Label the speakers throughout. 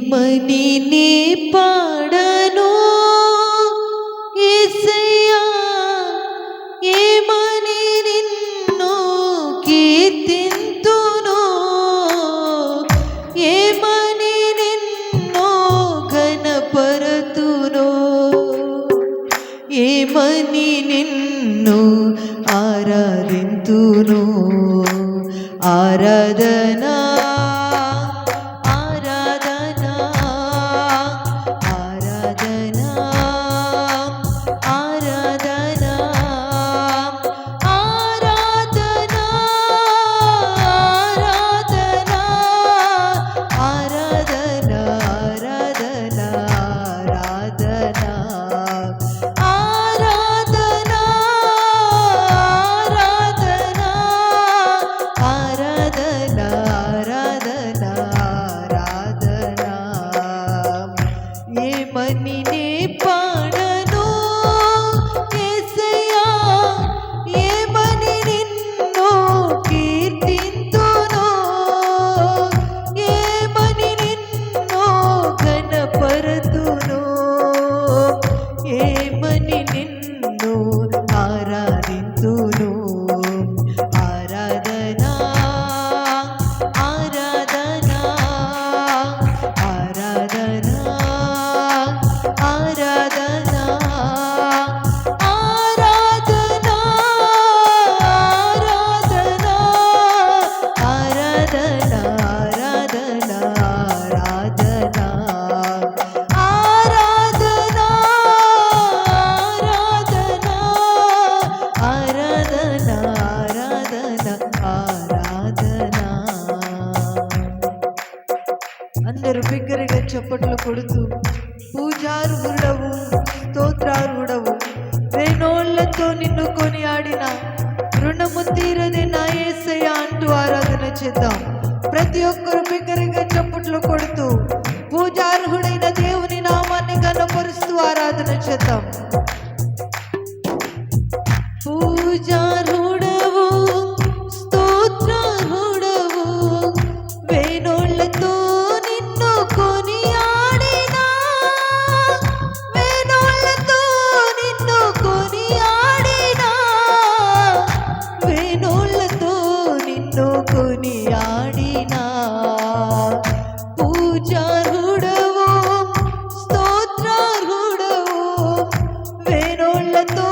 Speaker 1: మని నీ పాడను యేసయ్యా, ఏమని నిన్ను కీర్తింతును, ఏమని నిన్ను ఘనపరతును, ఏమని నిన్ను ఆరాధింతును. ఆరాధనా అందరూ బిగ్గరగా చప్పట్లు కొడుతూ పూజార్హుడవు, స్తోత్రార్హుడవు, వేణోళ్లతో నిన్ను కొనియాడిన రుణము తీరదే నా యేసయ్యా అంటూ ఆరాధన చేద్దాం. ప్రతి ఒక్కరు బిగ్గరగా చప్పట్లు కొడుతూ పూజార్హుడైన దేవుని నామాన్ని ఘనపరుస్తూ ఆరాధన చేద్దాం. పూజార్హుడవు, స్తోత్రార్హుడవు, వేణోళ్లతో నిన్ను కొనియాడిన, వేణోళ్లతో నిన్ను కొనియాడిన, వేణోళ్లతో నిన్ను కొనియాడిన పూజార్హుడవు, స్తోత్రార్హుడవు, వేణోళ్లతో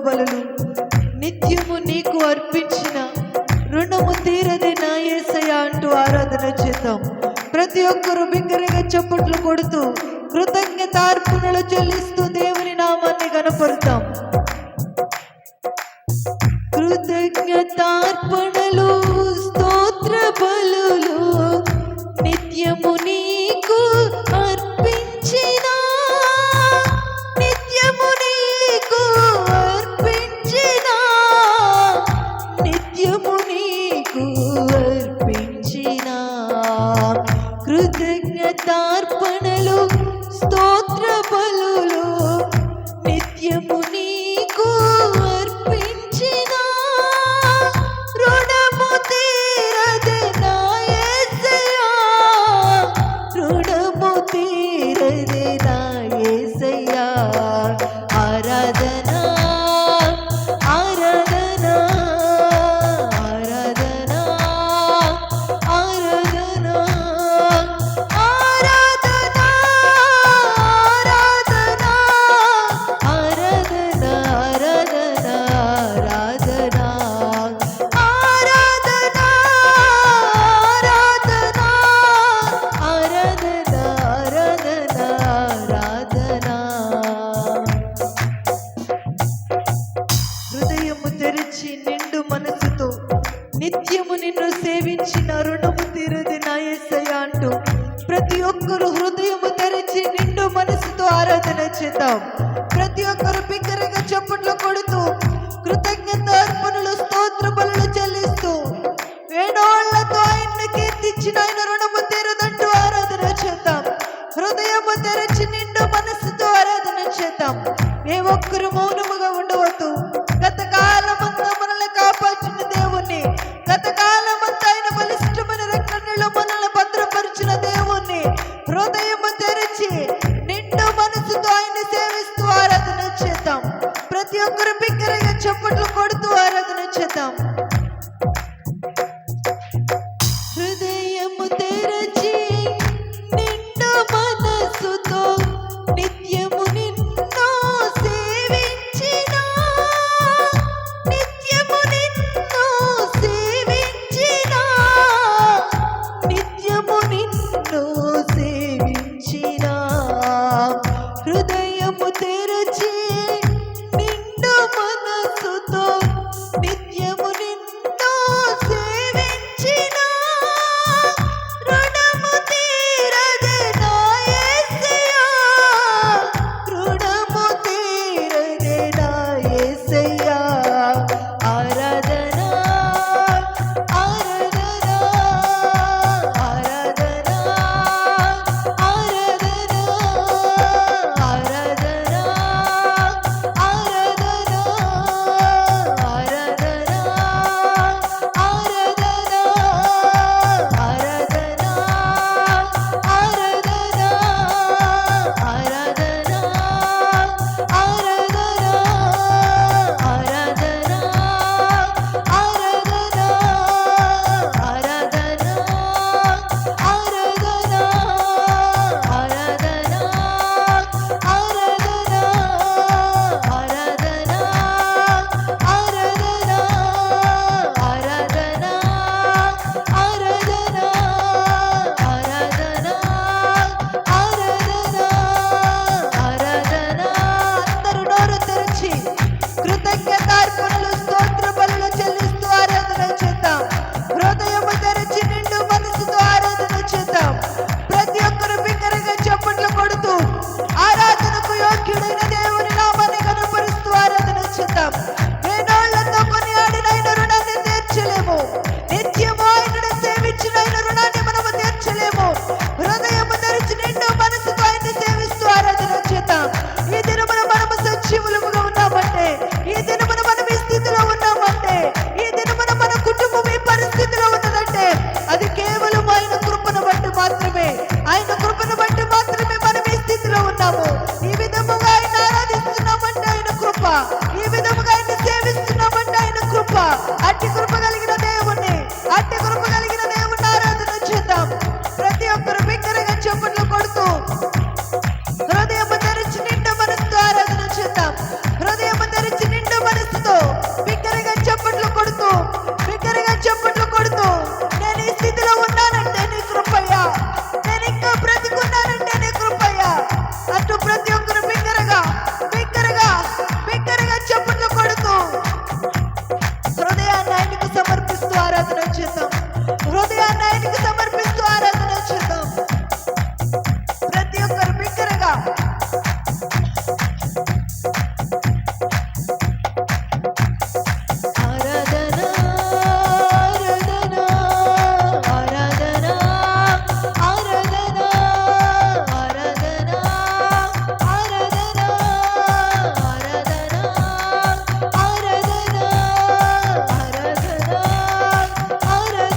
Speaker 1: బలులు నిత్యము నీకు అర్పించిన రుణము తీరదే నా యేసయ్యా అంటూ ఆరాధన చేద్దాం. ప్రతి ఒక్కరూ బిగ్గరగా చప్పట్లు కొడుతూ కృతజ్ఞతార్పణలు చెల్లిస్తూ దేవుని నామాన్ని గణపరుతాం. కృతజ్ఞతార్పణలు, స్తోత్ర బలులు నిత్యము నీకు అర్పించిన, నిత్యము నీకు అర్పించిన, నిత్యము నీకు అర్పించిన కృతజ్ఞతార్పణలు, స్తోత్ర బలులు నిత్యము నీకు అర్పించిన, రుణము తీరదే నా యేసయ్యా, రుణము తీరదే నా యేసయ్యా. ఆరాధన ఆరాధన ఆరాధన ఆరాధన ఆరాధన నిన్ను సేవించిన రుణము తీరది నా యేసయ్య అంటూ ప్రతి ఒక్కరు హృదయము తెరిచి నిండు మనసుతో ఆరాధన చేద్దాం. ప్రతి ఒక్కరు బిగ్గరగా చప్పట్లు కొడుతూ కృతజ్ఞత అర్పణలు స్తోత్ర బలులు చెల్లిస్తూ వేణోళ్లతో ఆయన్ను కీర్తించిన ఆయన రుణము తీరదంటూ ఆరాధన చేద్దాం. హృదయము తెరచి నిండు మనసుతో ఆరాధన చేద్దాం. ఏ ఒక్కరు మౌనముగా ఉండవద్దు. గతకాలమంతా మనల్ని కాపాడిన దేవుణ్ణి, గతకాలమంతా ఆయన బలిష్టమైన రెక్కలలో మనల్ని భద్రపరిచిన దేవుణ్ణి హృదయము తెరచి నిండు మనసుతో ఆయన సేవిస్తూ ఆరాధన చేద్దాం. ప్రతి ఒక్కరు బిగ్గరగా చప్పట్లు కొడుతూ ఆరాధన చేద్దాం. హృదయము తెరచి నిండు మనసుతో నిత్యము నిన్ను సేవించిన, నిత్యము నిన్ను సేవించిన, నిత్యము నిన్ను సేవించిన. హృదయము తెరచి నిండు మనసుతో నిత్యము నిన్ను సేవించిన, రుణము తీరదే నా యేసయ్యా, రుణము తీరదే నా యేసయ్యా. ఆరాధన ఆరాధన ఆరాధన ఆరాధన ఆరాధన ఆరాధన ఆరాధన ఆరాధన అందరూ నోరు తెరిచి కృతజ్ఞతార్పణలు స్తోత్ర బలులు చెల్లిస్తూ ఆరాధన చేద్దాం. హృదయము తెరిచి నిండు మనసుతో ఆరాధన చేద్దాం. ప్రతి ఒక్కరు బిగ్గరగా చప్పట్లు కొడుతూ ఆరాధనకు యోగ్యుడైన దేవుని నామాన్ని కనపరుస్తూ ఆరాధన చేద్దాం. వేణోళ్లతో కొనియాడిన ఆయన రుణాన్ని తీర్చలేము. నిత్యము ఆయనను సేవించిన ఆయన రుణాన్ని మనము తీర్చలేము. హృదయము తెరిచి నిండు మనసుతో ఆయన్ని సేవిస్తూ ఆరాధన చేద్దాం. ఈ దినమున మనము సజీవులముగా ఉన్నామంటే, ఈ దినమున మనం ఈ స్థితిలో ఉన్నామంటే, ఈ దినమున మన కుటుంబం ఈ పరిస్థితిలో ఉన్నదంటే అది కేవలం ఆయన కృపను బట్టి మాత్రమే. ఆయన కృపను బట్టి మాత్రమే మనం ఈ స్థితిలో ఉన్నాము. ఈ విధముగా ఆయన ఆరాధిస్తున్నామంటే ఆయన కృప, ఈ విధముగా ఆయన సేవిస్తున్నామంటే ఆయన కృప. అట్టి కృప కలిగిన దేవుణ్ణి, అట్టి కృప కలిగిన దేవుణ్ణి ఆరాధన చేద్దాం. ప్రతి ఒక్కరు బిగ్గరగా చప్పట్లు కొడుతూ హృదయము తెరిచి నిండు మనసుతో ఆరాధన చేద్దాం. హృదయము తెరిచి నిండు మనసుతో బిగ్గరగా చప్పట్లు కొడుతూ, బిగ్గరగా చప్పట్లు కొడుతూ నేను ఈ స్థితిలో ఉన్నానంటే నీ కృపయ్యా, నేను ఇంకా బ్రతికున్నానంటే నీ కృపయ్యా అంటూ ప్రతి ఒక్కరు బిగ్గరగా బిగ్గరగా బిగ్గరగా చప్పట్లు కొడుతూ హృదయాన్ని ఆయనకు సమర్పిస్తూ ఆరాధన చేద్దాం. హృదయాన్ని ఆయనకు సమర్పిస్తూ ఆరాధన చేద్దాం. ప్రతి ఒక్కరు బిగ్గరగా ఆరాధన ఆరాధన ఆరాధన ఆరాధన ఆరాధన ఆరాధన ఆరాధన ఆరాధన ఆరాధన ఆరాధన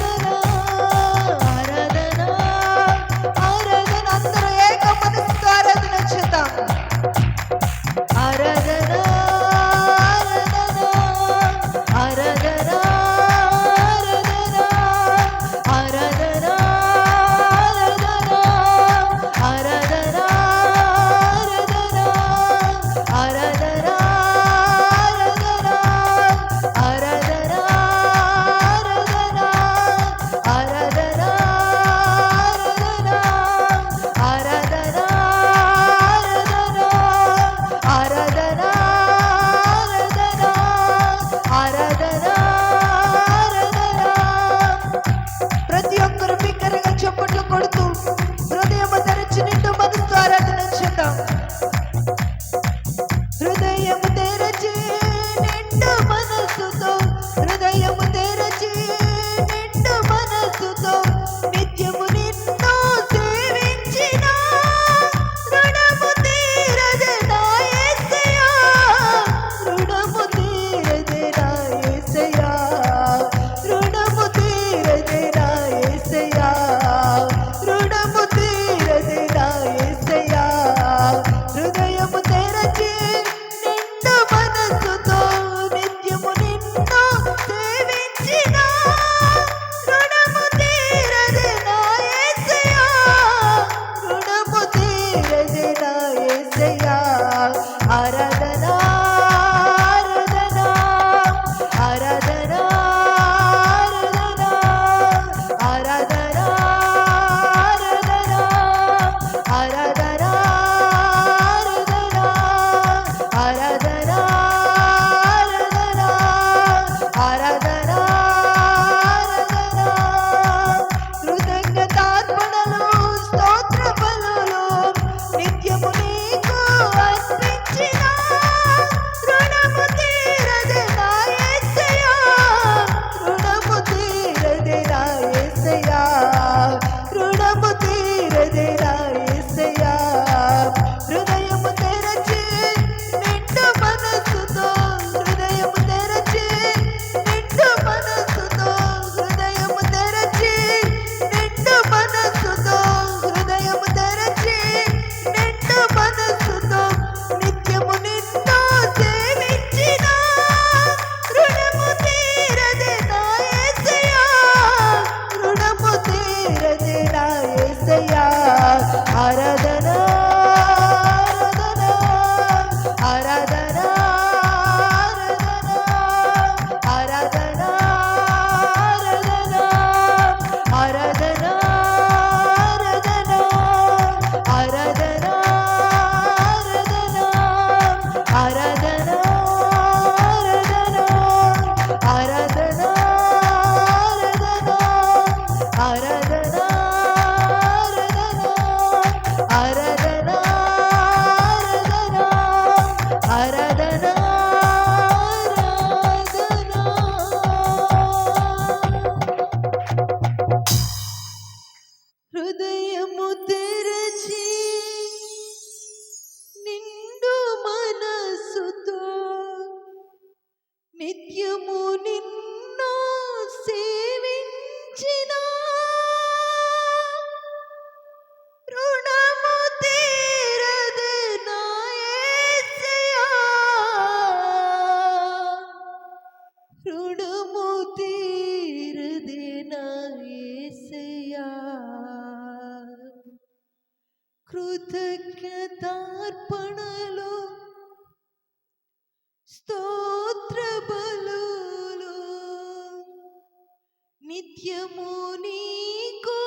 Speaker 1: నిత్యము నీకు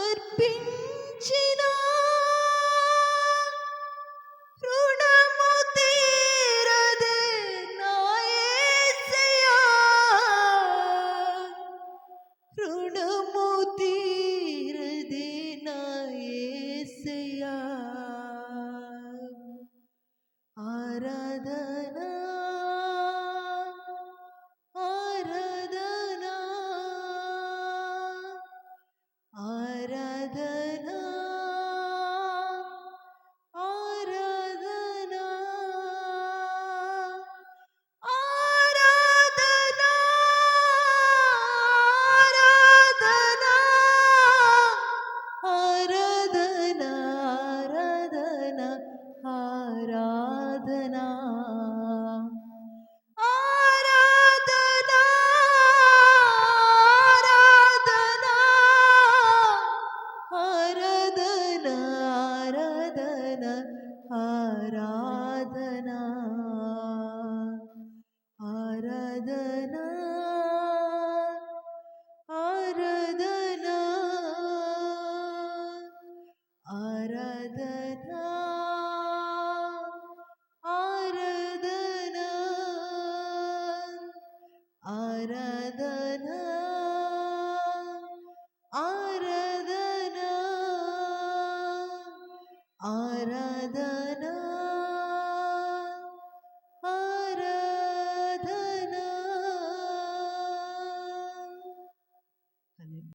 Speaker 1: అర్పించిన